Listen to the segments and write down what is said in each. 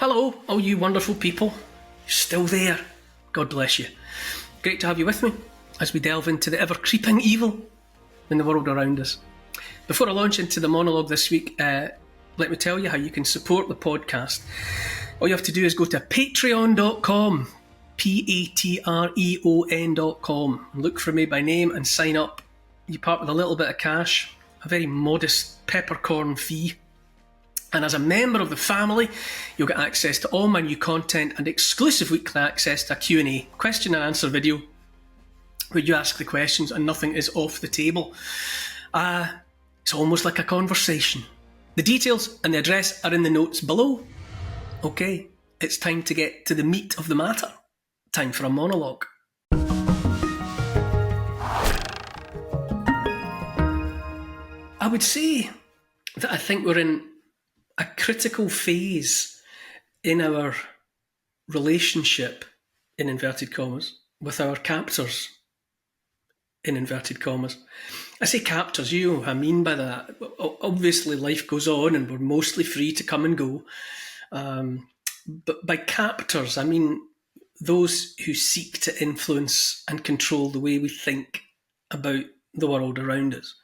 Hello, all you wonderful people. You're still there. God bless you. Great to have you with me as we delve into the ever-creeping evil in the world around us. Before I launch into the monologue this week, let me tell you how you can support the podcast. All you have to do is go to patreon.com, patreon.com, and look for me by name and sign up. You part with a little bit of cash, a very modest peppercorn fee. And as a member of the family, you'll get access to all my new content and exclusive weekly access to a Q&A, question and answer video, where you ask the questions and nothing is off the table. It's almost like a conversation. The details and the address are in the notes below. Okay, it's time to get to the meat of the matter. Time for a monologue. I would say that I think we're in a critical phase in our relationship, in inverted commas, with our captors, in inverted commas. I say captors, you know what I mean by that. Obviously life goes on and we're mostly free to come and go. But by captors, I mean those who seek to influence and control the way we think about the world around us,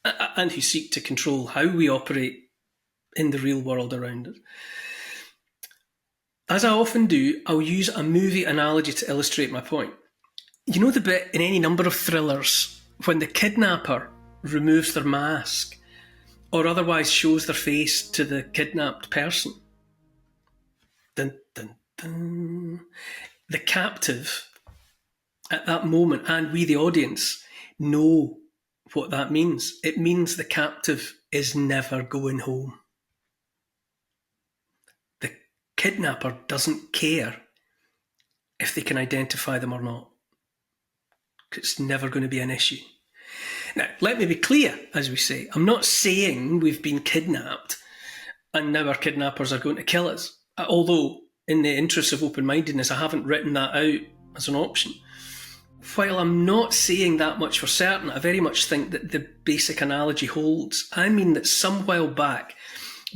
and who seek to control how we operate in the real world around us. As I often do, I'll use a movie analogy to illustrate my point. You know the bit in any number of thrillers when the kidnapper removes their mask or otherwise shows their face to the kidnapped person? Dun, dun, dun. The captive at that moment, and we the audience, know what that means. It means the captive is never going home. The kidnapper doesn't care if they can identify them or not. It's never going to be an issue. Now, let me be clear, as we say. I'm not saying we've been kidnapped and now our kidnappers are going to kill us. Although, in the interest of open-mindedness, I haven't written that out as an option. While I'm not saying that much for certain, I very much think that the basic analogy holds. I mean that some while back,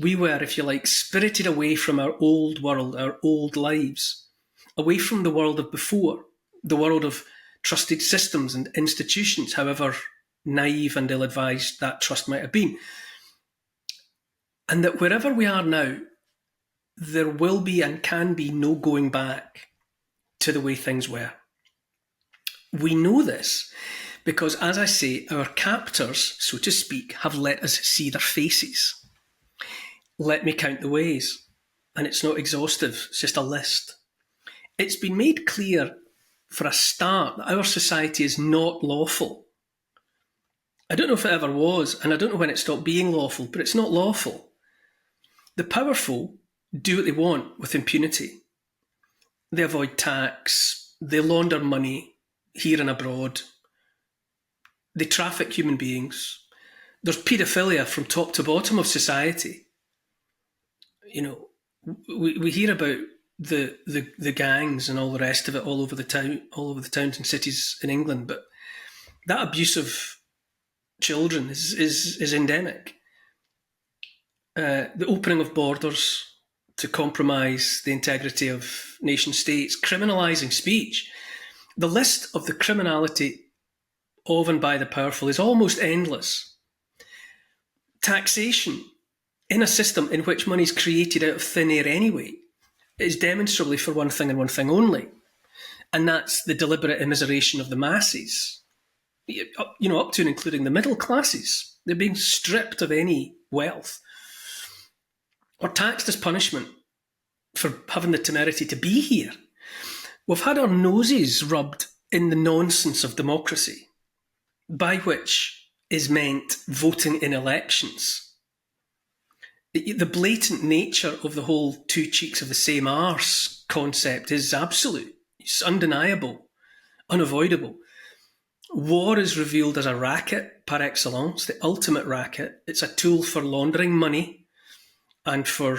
we were, if you like, spirited away from our old world, our old lives, away from the world of before, the world of trusted systems and institutions, however naive and ill-advised that trust might have been. And that wherever we are now, there will be and can be no going back to the way things were. We know this because, as I say, our captors, so to speak, have let us see their faces. Let me count the ways. And it's not exhaustive, it's just a list. It's been made clear for a start that our society is not lawful. I don't know if it ever was, and I don't know when it stopped being lawful, but it's not lawful. The powerful do what they want with impunity. They avoid tax, they launder money here and abroad, they traffic human beings. There's paedophilia from top to bottom of society. You know, we hear about the gangs and all the rest of it all over the towns and cities in England, but that abuse of children is endemic. The opening of borders to compromise the integrity of nation states, criminalising speech. The list of the criminality of and by the powerful is almost endless. Taxation in a system in which money is created out of thin air anyway is demonstrably for one thing and one thing only, and that's the deliberate immiseration of the masses, up to and including the middle classes. They're being stripped of any wealth or taxed as punishment for having the temerity to be here. We've had our noses rubbed in the nonsense of democracy, by which is meant voting in elections. The blatant nature of the whole two cheeks of the same arse concept is absolute. It's undeniable, unavoidable. War is revealed as a racket par excellence, the ultimate racket. It's a tool for laundering money and for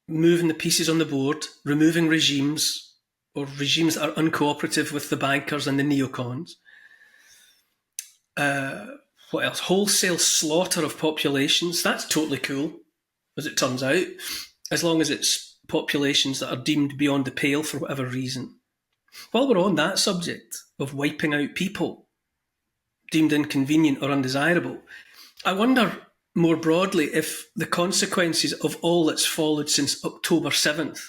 moving the pieces on the board, removing regimes, or regimes that are uncooperative with the bankers and the neocons. What else? Wholesale slaughter of populations. That's totally cool, as it turns out, as long as it's populations that are deemed beyond the pale for whatever reason. While we're on that subject of wiping out people deemed inconvenient or undesirable, I wonder more broadly if the consequences of all that's followed since October 7th,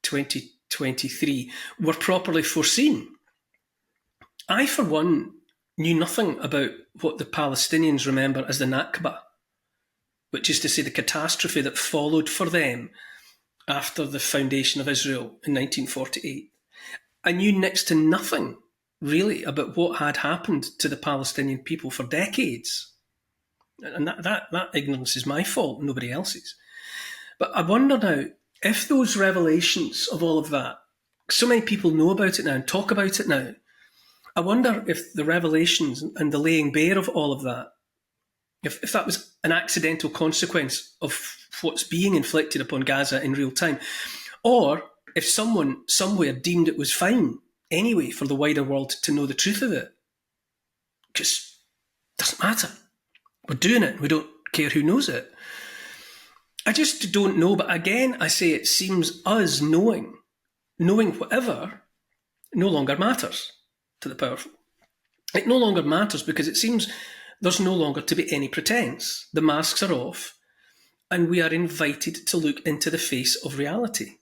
2023, were properly foreseen. I, for one, knew nothing about what the Palestinians remember as the Nakba, which is to say the catastrophe that followed for them after the foundation of Israel in 1948. I knew next to nothing, really, about what had happened to the Palestinian people for decades. And that ignorance is my fault, nobody else's. But I wonder now, if those revelations of all of that, so many people know about it now and talk about it now, I wonder if the revelations and the laying bare of all of that, if that was an accidental consequence of what's being inflicted upon Gaza in real time, or if someone somewhere deemed it was fine anyway for the wider world to know the truth of it. Because it doesn't matter. We're doing it. We don't care who knows it. I just don't know. But again, I say it seems us knowing whatever no longer matters to the powerful. It no longer matters because it seems there's no longer to be any pretense. The masks are off and we are invited to look into the face of reality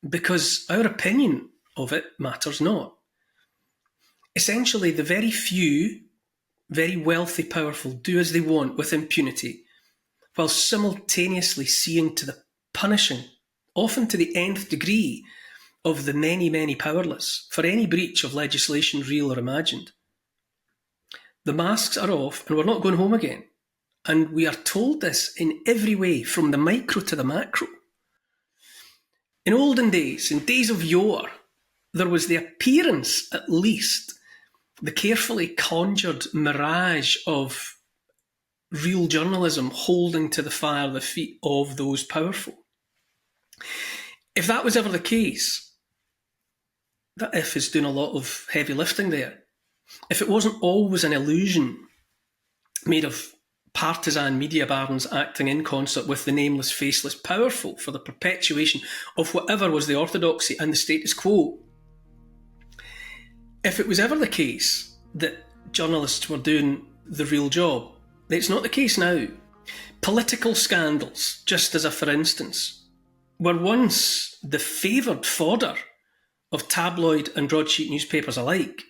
because our opinion of it matters not. Essentially, the very few, very wealthy, powerful do as they want with impunity, while simultaneously seeing to the punishing, often to the nth degree, of the many, many powerless for any breach of legislation real or imagined. The masks are off and we're not going home again. And we are told this in every way, from the micro to the macro. In olden days, in days of yore, there was the appearance, at least, the carefully conjured mirage of real journalism holding to the fire the feet of those powerful. If that was ever the case, that if is doing a lot of heavy lifting there. If it wasn't always an illusion made of partisan media barons acting in concert with the nameless, faceless powerful for the perpetuation of whatever was the orthodoxy and the status quo, if it was ever the case that journalists were doing the real job, it's not the case now. Political scandals, just as a for instance, were once the favoured fodder of tabloid and broadsheet newspapers alike.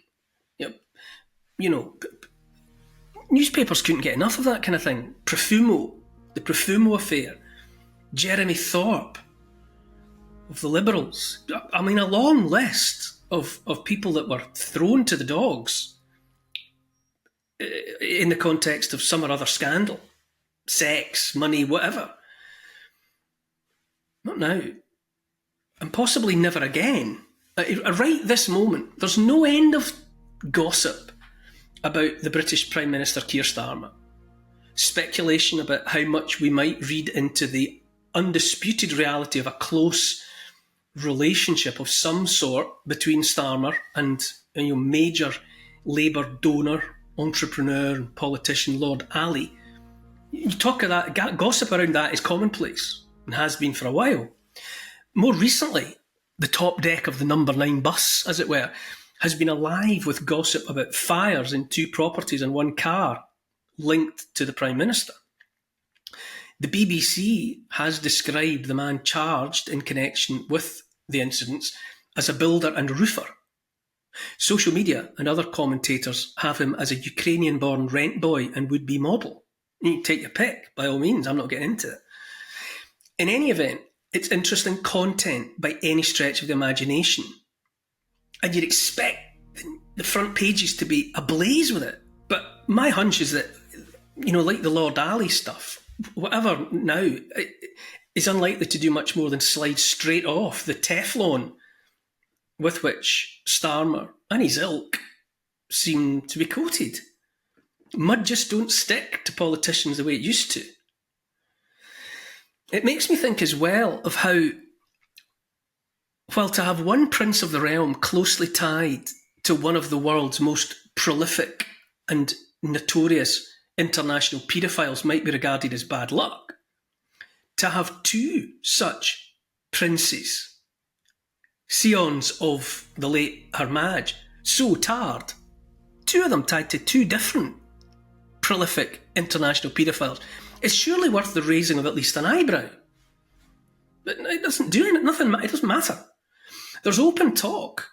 Newspapers couldn't get enough of that kind of thing. The Profumo affair, Jeremy Thorpe of the Liberals. I mean, a long list of people that were thrown to the dogs in the context of some or other scandal, sex, money, whatever. Not now. And possibly never again. Right this moment, there's no end of gossip about the British Prime Minister Keir Starmer. Speculation about how much we might read into the undisputed reality of a close relationship of some sort between Starmer and major Labour donor, entrepreneur and politician Lord Ali. You talk of that, gossip around that is commonplace and has been for a while. More recently, the top deck of the number 9 bus, as it were, has been alive with gossip about fires in 2 properties and 1 car linked to the Prime Minister. The BBC has described the man charged in connection with the incidents as a builder and roofer. Social media and other commentators have him as a Ukrainian-born rent boy and would-be model. You can take your pick, by all means, I'm not getting into it. In any event, it's interesting content by any stretch of the imagination. And you'd expect the front pages to be ablaze with it. But my hunch is that, like the Lord Ali stuff, whatever now, is unlikely to do much more than slide straight off the Teflon with which Starmer and his ilk seem to be coated. Mud just don't stick to politicians the way it used to. It makes me think as well of how, while to have one prince of the realm closely tied to one of the world's most prolific and notorious international paedophiles might be regarded as bad luck, to have two such princes, scions of the late Her Maj, so tarred, two of them tied to two different prolific international paedophiles, is surely worth the raising of at least an eyebrow. But it doesn't do anything, nothing, it doesn't matter. There's open talk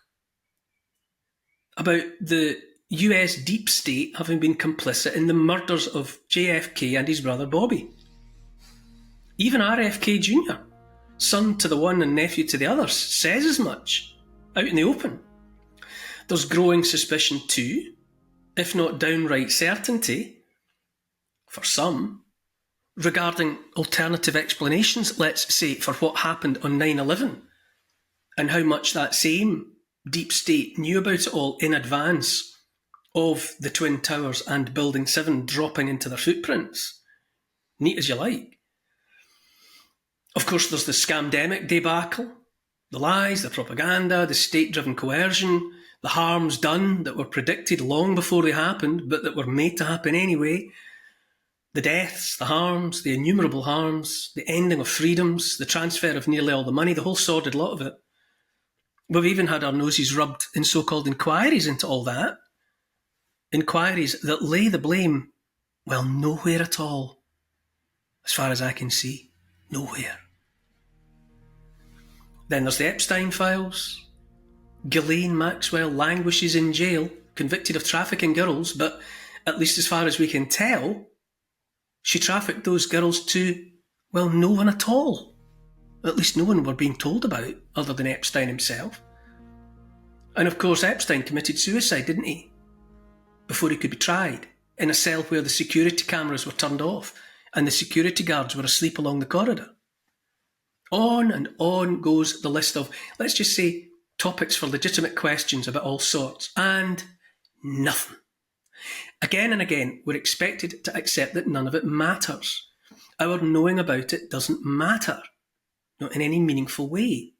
about the US deep state having been complicit in the murders of JFK and his brother Bobby. Even RFK Jr., son to the one and nephew to the other, says as much out in the open. There's growing suspicion too, if not downright certainty, for some, regarding alternative explanations, let's say, for what happened on 9/11 and how much that same deep state knew about it all in advance of the Twin Towers and Building 7 dropping into their footprints. Neat as you like. Of course, there's the scamdemic debacle, the lies, the propaganda, the state-driven coercion, the harms done that were predicted long before they happened, but that were made to happen anyway, the deaths, the harms, the innumerable harms, the ending of freedoms, the transfer of nearly all the money, the whole sordid lot of it. We've even had our noses rubbed in so-called inquiries into all that. Inquiries that lay the blame, well, nowhere at all. As far as I can see, nowhere. Then there's the Epstein files. Ghislaine Maxwell languishes in jail, convicted of trafficking girls, but at least as far as we can tell, she trafficked those girls to, well, no one at all. At least no one we're being told about, other than Epstein himself. And of course, Epstein committed suicide, didn't he? Before he could be tried, in a cell where the security cameras were turned off and the security guards were asleep along the corridor. On and on goes the list of, let's just say, topics for legitimate questions about all sorts, and nothing. Again and again, we're expected to accept that none of it matters. Our knowing about it doesn't matter, not in any meaningful way.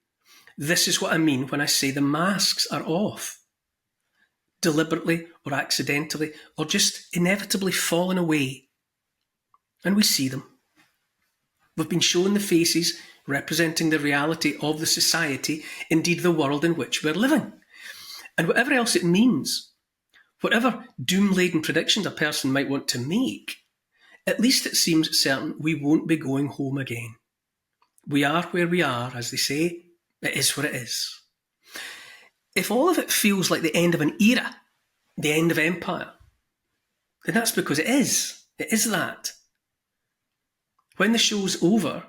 This is what I mean when I say the masks are off. Deliberately or accidentally, or just inevitably falling away. And we see them. We've been shown the faces representing the reality of the society, indeed the world in which we're living. And whatever else it means, whatever doom-laden predictions a person might want to make, at least it seems certain we won't be going home again. We are where we are, as they say. It is what it is. If all of it feels like the end of an era, the end of empire, then that's because it is. It is that. When the show's over,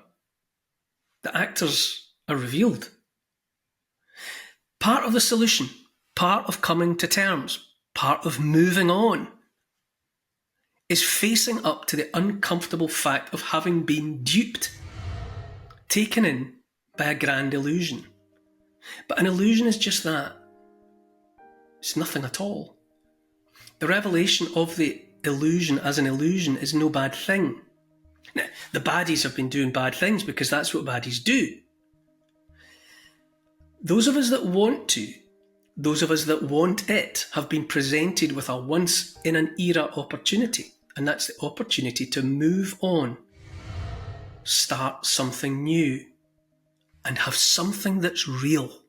the actors are revealed. Part of the solution, part of coming to terms, part of moving on, is facing up to the uncomfortable fact of having been duped, taken in by a grand illusion. But an illusion is just that. It's nothing at all. The revelation of the illusion as an illusion is no bad thing. Now, the baddies have been doing bad things because that's what baddies do. Those of us that want to, those of us that want it, have been presented with a once-in-an-era opportunity, and that's the opportunity to move on, start something new, and have something that's real.